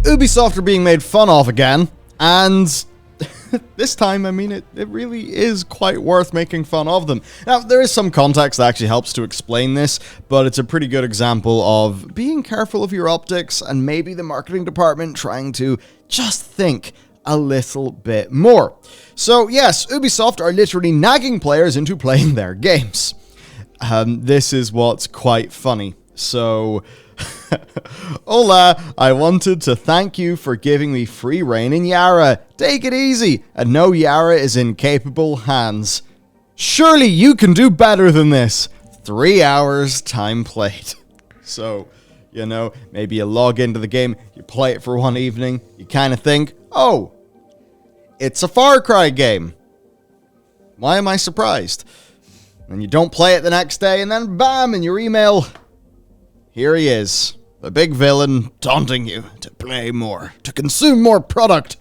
Ubisoft are being made fun of again, and this time, I mean, it really is quite worth making fun of them. Now, there is some context that actually helps to explain this, but it's a pretty good example of being careful of your optics and maybe the marketing department trying to just think a little bit more. So, yes, Ubisoft are literally nagging players into playing their games. This is what's quite funny. So, hola, I wanted to thank you for giving me free reign in Yara. Take it easy, and know Yara is in capable hands. Surely you can do better than this. 3 hours time played. So, you know, maybe you log into the game, you play it for one evening, you kind of think, oh, it's a Far Cry game. Why am I surprised? And you don't play it the next day, and then bam, in your email, here he is, the big villain taunting you to play more, to consume more product.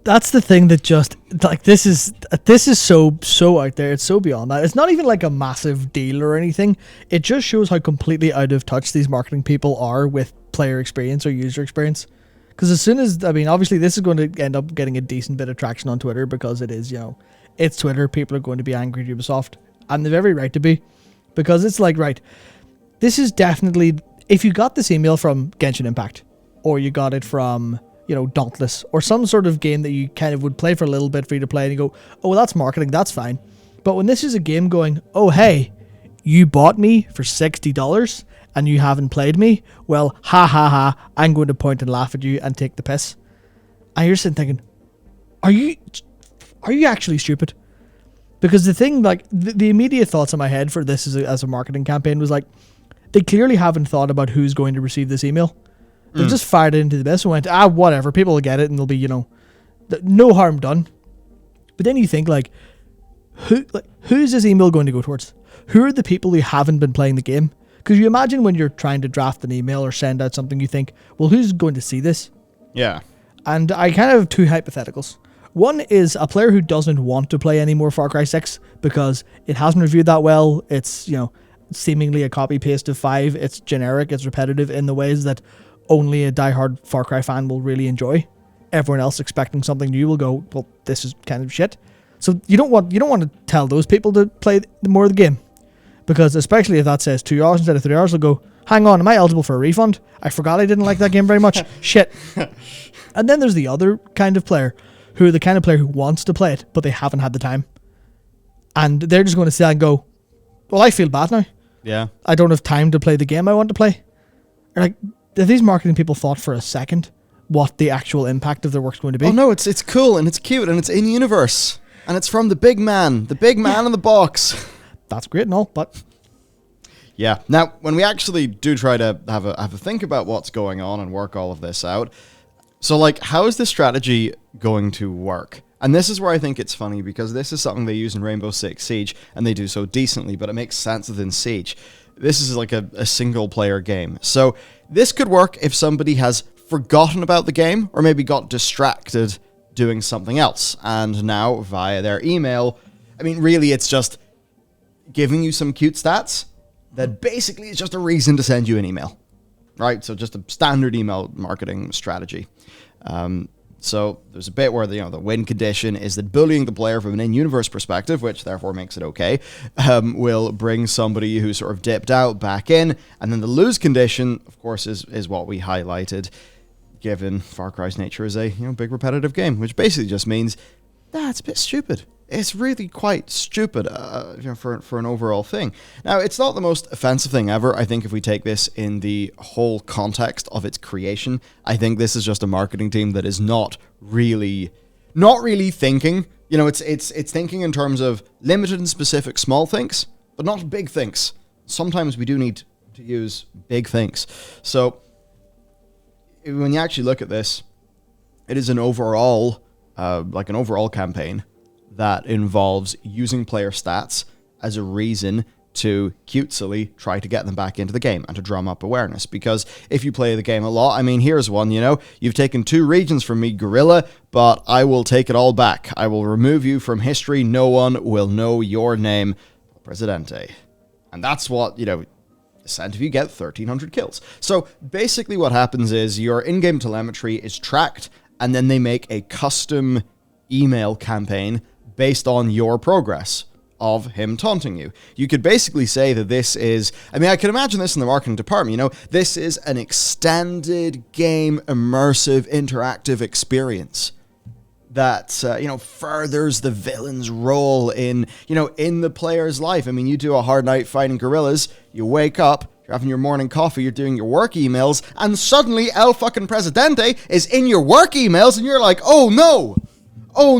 That's the thing that just, like, this is so out there. It's so beyond that. It's not even like a massive deal or anything. It just shows how completely out of touch these marketing people are with player experience or user experience. Because as soon as, I mean, obviously this is going to end up getting a decent bit of traction on Twitter because it is, you know, it's Twitter. People are going to be angry at Ubisoft. And they've every right to be. Because it's like, right, this is definitely, if you got this email from Genshin Impact, or you got it from, you know, Dauntless, or some sort of game that you kind of would play for a little bit free to play, and you go, oh, well, that's marketing, that's fine. But when this is a game going, oh, hey, you bought me for $60 and you haven't played me, well, ha ha ha, I'm going to point and laugh at you and take the piss. And you're sitting thinking, are you actually stupid? Because the thing, like, the immediate thoughts in my head for this as a marketing campaign was like, they clearly haven't thought about who's going to receive this email. They've just fired it into the abyss and went, whatever, people will get it and they'll be, you know, no harm done. But then you think, like, who's this email going to go towards? Who are the people who haven't been playing the game? Because you imagine when you're trying to draft an email or send out something, you think, well, who's going to see this? Yeah. And I kind of have two hypotheticals. One is a player who doesn't want to play any more Far Cry 6 because it hasn't reviewed that well. It's, you know, seemingly a copy-paste of 5. It's generic, it's repetitive in the ways that only a diehard Far Cry fan will really enjoy. Everyone else expecting something new will go, well, this is kind of shit. So you don't want to tell those people to play more of the game. Because especially if that says 2 hours instead of 3 hours, they'll go, hang on, am I eligible for a refund? I forgot I didn't like that game very much. Shit. And then there's the other kind of player, who are the kind of player who wants to play it, but they haven't had the time. And they're just going to sit and go, well, I feel bad now. Yeah. I don't have time to play the game I want to play. Or like, have these marketing people thought for a second what the actual impact of their work's going to be? Oh no, it's cool and it's cute and it's in universe. And it's from the big man in the box. That's great and all, but yeah. Now, when we actually do try to have a think about what's going on and work all of this out, so like, how is this strategy going to work? And this is where I think it's funny, because this is something they use in Rainbow Six Siege, and they do so decently, but it makes sense within Siege. This is like a single-player game. So this could work if somebody has forgotten about the game, or maybe got distracted doing something else, and now, via their email, I mean, really, it's just giving you some cute stats that basically is just a reason to send you an email, right? So just a standard email marketing strategy. So there's a bit where the win condition is that bullying the player from an in-universe perspective, which therefore makes it okay, will bring somebody who sort of dipped out back in. And then the lose condition, of course, is what we highlighted, given Far Cry's nature as a big repetitive game, which basically just means that's a bit stupid. It's really quite stupid for an overall thing. Now, it's not the most offensive thing ever. I think if we take this in the whole context of its creation, I think this is just a marketing team that is not really thinking. It's thinking in terms of limited and specific small things, but not big things. Sometimes we do need to use big things. So when you actually look at this, it is an overall campaign that involves using player stats as a reason to cutesily try to get them back into the game and to drum up awareness. Because if you play the game a lot, I mean, here's one, you've taken 2 regions from me, Gorilla, but I will take it all back. I will remove you from history. No one will know your name, Presidente. And that's what, if you get 1,300 kills. So basically what happens is your in-game telemetry is tracked, and then they make a custom email campaign based on your progress of him taunting you. You could basically say that this is, I mean, I can imagine this in the marketing department, you know, this is an extended game, immersive, interactive experience that, you know, furthers the villain's role in, you know, in the player's life. I mean, you do a hard night fighting gorillas, you wake up, you're having your morning coffee, you're doing your work emails, and suddenly El fucking Presidente is in your work emails, and you're like, oh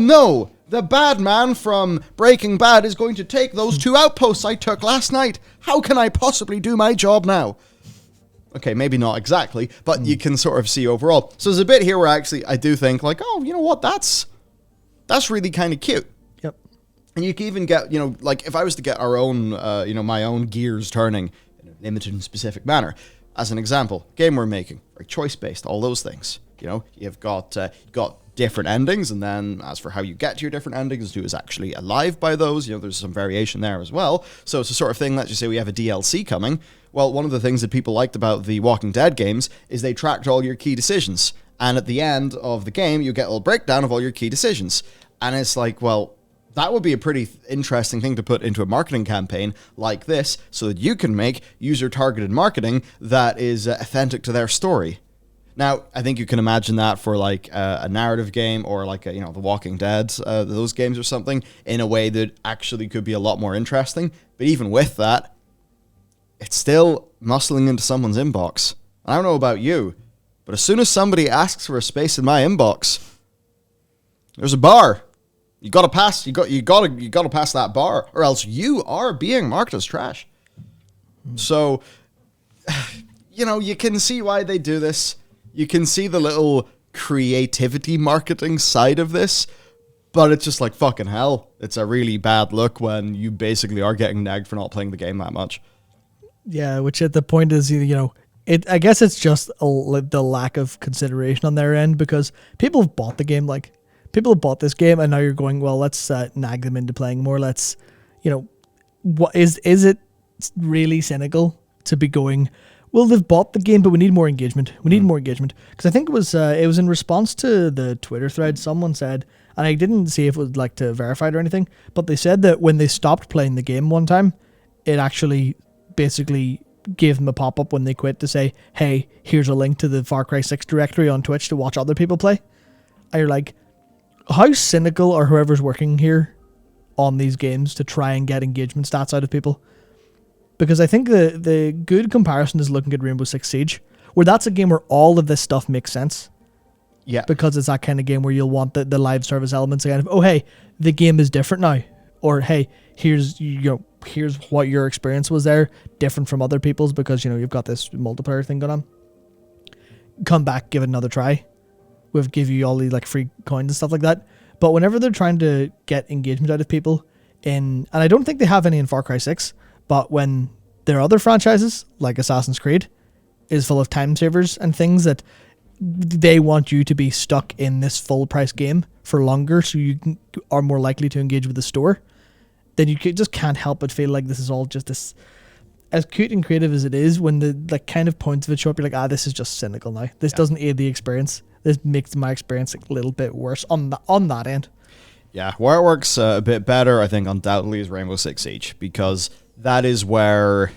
no, the bad man from Breaking Bad is going to take those 2 outposts I took last night. How can I possibly do my job now? Okay, maybe not exactly, but you can sort of see overall. So there's a bit here where actually I do think like, oh, you know what, that's really kind of cute. Yep. And you can even get, you know, like if I was to get our own, you know, my own gears turning in a limited and specific manner, as an example, game we're making, very choice-based, all those things. You know, you've got different endings, and then as for how you get to your different endings, who is actually alive by those, you know, there's some variation there as well. So it's a sort of thing, let's just say we have a DLC coming. Well, one of the things that people liked about the Walking Dead games is they tracked all your key decisions. And at the end of the game, you get a little breakdown of all your key decisions. And it's like, well, that would be a pretty interesting thing to put into a marketing campaign like this, so that you can make user-targeted marketing that is authentic to their story. Now, I think you can imagine that for like a narrative game or like, you know, The Walking Dead, those games or something, in a way that actually could be a lot more interesting. But even with that, it's still muscling into someone's inbox. I don't know about you, but as soon as somebody asks for a space in my inbox, there's a bar. You gotta pass. You gotta pass that bar, or else you are being marked as trash. So, you know, you can see why they do this. You can see the little creativity marketing side of this, but it's just like fucking hell. It's a really bad look when you basically are getting nagged for not playing the game that much. Yeah, which at the point is, you know, I guess it's just the lack of consideration on their end, because people have bought the game, like, people have bought this game, and now you're going, well, let's nag them into playing more. Let's, you know, what is it really cynical to be going, well, they've bought the game, but we need more engagement. We need more engagement. Because I think it was in response to the Twitter thread someone said, and I didn't see if it was like to verify it or anything, but they said that when they stopped playing the game one time, it actually basically gave them a pop-up when they quit to say, hey, here's a link to the Far Cry 6 directory on Twitch to watch other people play. And you're like, how cynical are whoever's working here on these games to try and get engagement stats out of people? Because I think the good comparison is looking at Rainbow Six Siege, where that's a game where all of this stuff makes sense. Yeah. Because it's that kind of game where you'll want the live service elements again of, oh, hey, the game is different now. Or, hey, here's what your experience was there, different from other people's, because, you know, you've got this multiplayer thing going on. Come back, give it another try. We'll give you all the like free coins and stuff like that. But whenever they're trying to get engagement out of people and I don't think they have any in Far Cry 6, but when their other franchises, like Assassin's Creed, is full of time savers and things that they want you to be stuck in this full price game for longer so you are more likely to engage with the store, then you just can't help but feel like this is all just this, as cute and creative as it is, when the like kind of points of it show up, you're like, this is just cynical now. This doesn't aid the experience. This makes my experience a little bit worse on that end. Yeah, where it works a bit better, I think, undoubtedly, is Rainbow Six Siege, because that is where, I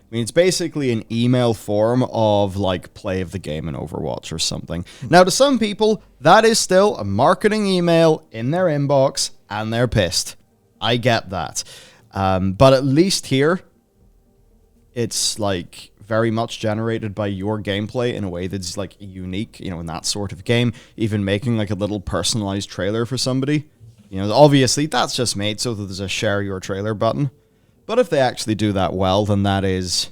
mean, it's basically an email form of, like, play of the game in Overwatch or something. Now, to some people, that is still a marketing email in their inbox, and they're pissed. I get that. But at least here, it's, like, very much generated by your gameplay in a way that's, like, unique, you know, in that sort of game. Even making, like, a little personalized trailer for somebody. You know, obviously, that's just made so that there's a share your trailer button. But if they actually do that well, then that is...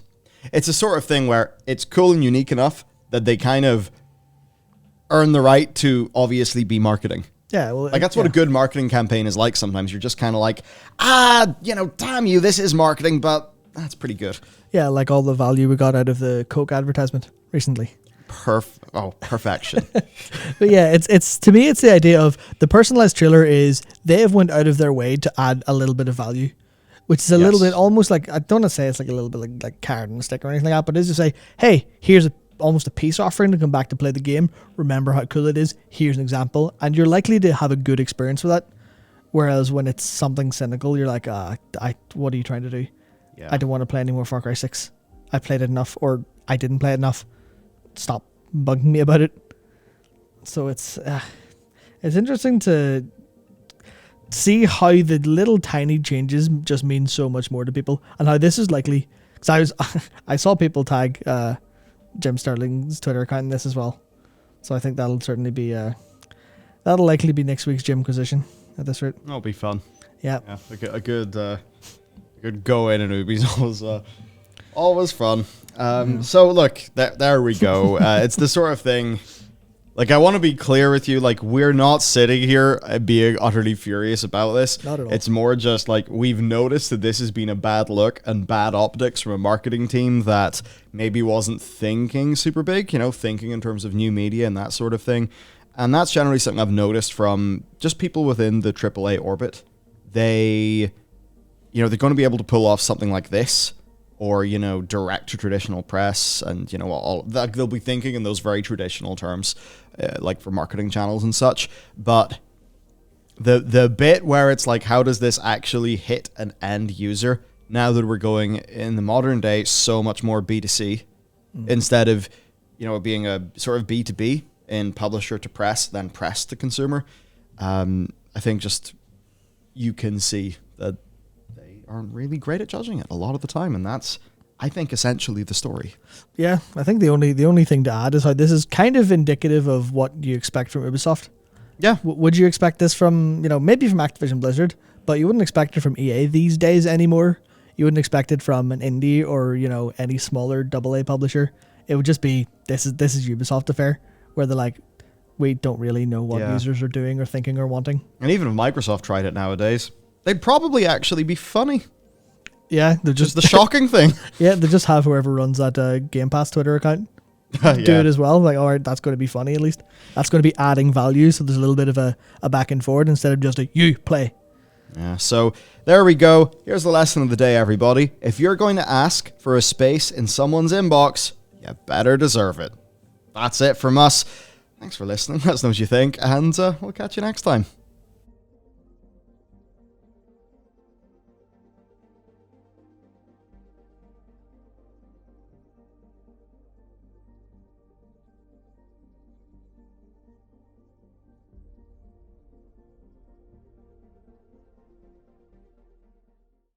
It's a sort of thing where it's cool and unique enough that they kind of earn the right to obviously be marketing. Yeah, well... Like, that's what a good marketing campaign is like sometimes. You're just kind of like, you know, damn you, this is marketing, but that's pretty good. Yeah, like all the value we got out of the Coke advertisement recently. Perfection. But yeah, it's to me, it's the idea of the personalized trailer is they have went out of their way to add a little bit of value. which is a little Yes. bit almost like, I don't want to say it's like a little bit like card and stick or anything like that, but it is to say, hey, here's almost a peace offering to come back to play the game. Remember how cool it is. Here's an example, and you're likely to have a good experience with that. Whereas when it's something cynical, you're like, what are you trying to do? Yeah. I don't want to play any more Far Cry 6. I played it enough, or I didn't play it enough. Stop bugging me about it. So it's interesting to see how the little tiny changes just mean so much more to people, and how this is likely. Because I saw people tag Jim Sterling's Twitter account in this as well, so I think that'll certainly be that'll likely be next week's Jimquisition at this rate. That'll be fun. Yeah. A good go in and Ubi's always fun. So look, there we go. It's the sort of thing. Like, I want to be clear with you. Like, we're not sitting here being utterly furious about this. Not at all. It's more just like we've noticed that this has been a bad look and bad optics from a marketing team that maybe wasn't thinking super big, thinking in terms of new media and that sort of thing. And that's generally something I've noticed from just people within the AAA orbit. They're going to be able to pull off something like this, or, direct to traditional press, and, all that. They'll be thinking in those very traditional terms, like for marketing channels and such. But the bit where it's like, how does this actually hit an end user now that we're going in the modern day so much more B2C instead of, being a sort of B2B in publisher to press, then press to consumer? I think just you can see that they aren't really great at judging it a lot of the time, and that's, I think, essentially the story. Yeah, I think the only thing to add is how this is kind of indicative of what you expect from Ubisoft. Yeah. Would you expect this from, maybe from Activision Blizzard, but you wouldn't expect it from EA these days anymore. You wouldn't expect it from an indie or, any smaller AA publisher. It would just be, this is Ubisoft affair, where they're like, we don't really know what users are doing or thinking or wanting. And even if Microsoft tried it nowadays, they'd probably actually be funny. Yeah, they're Just the shocking thing. Yeah, they just have whoever runs that Game Pass Twitter account do it as well. Like, all right, that's going to be funny at least. That's going to be adding value, so there's a little bit of a back and forward instead of just a you play. Yeah, so there we go. Here's the lesson of the day, everybody. If you're going to ask for a space in someone's inbox, you better deserve it. That's it from us. Thanks for listening. Let us know what you think, and we'll catch you next time.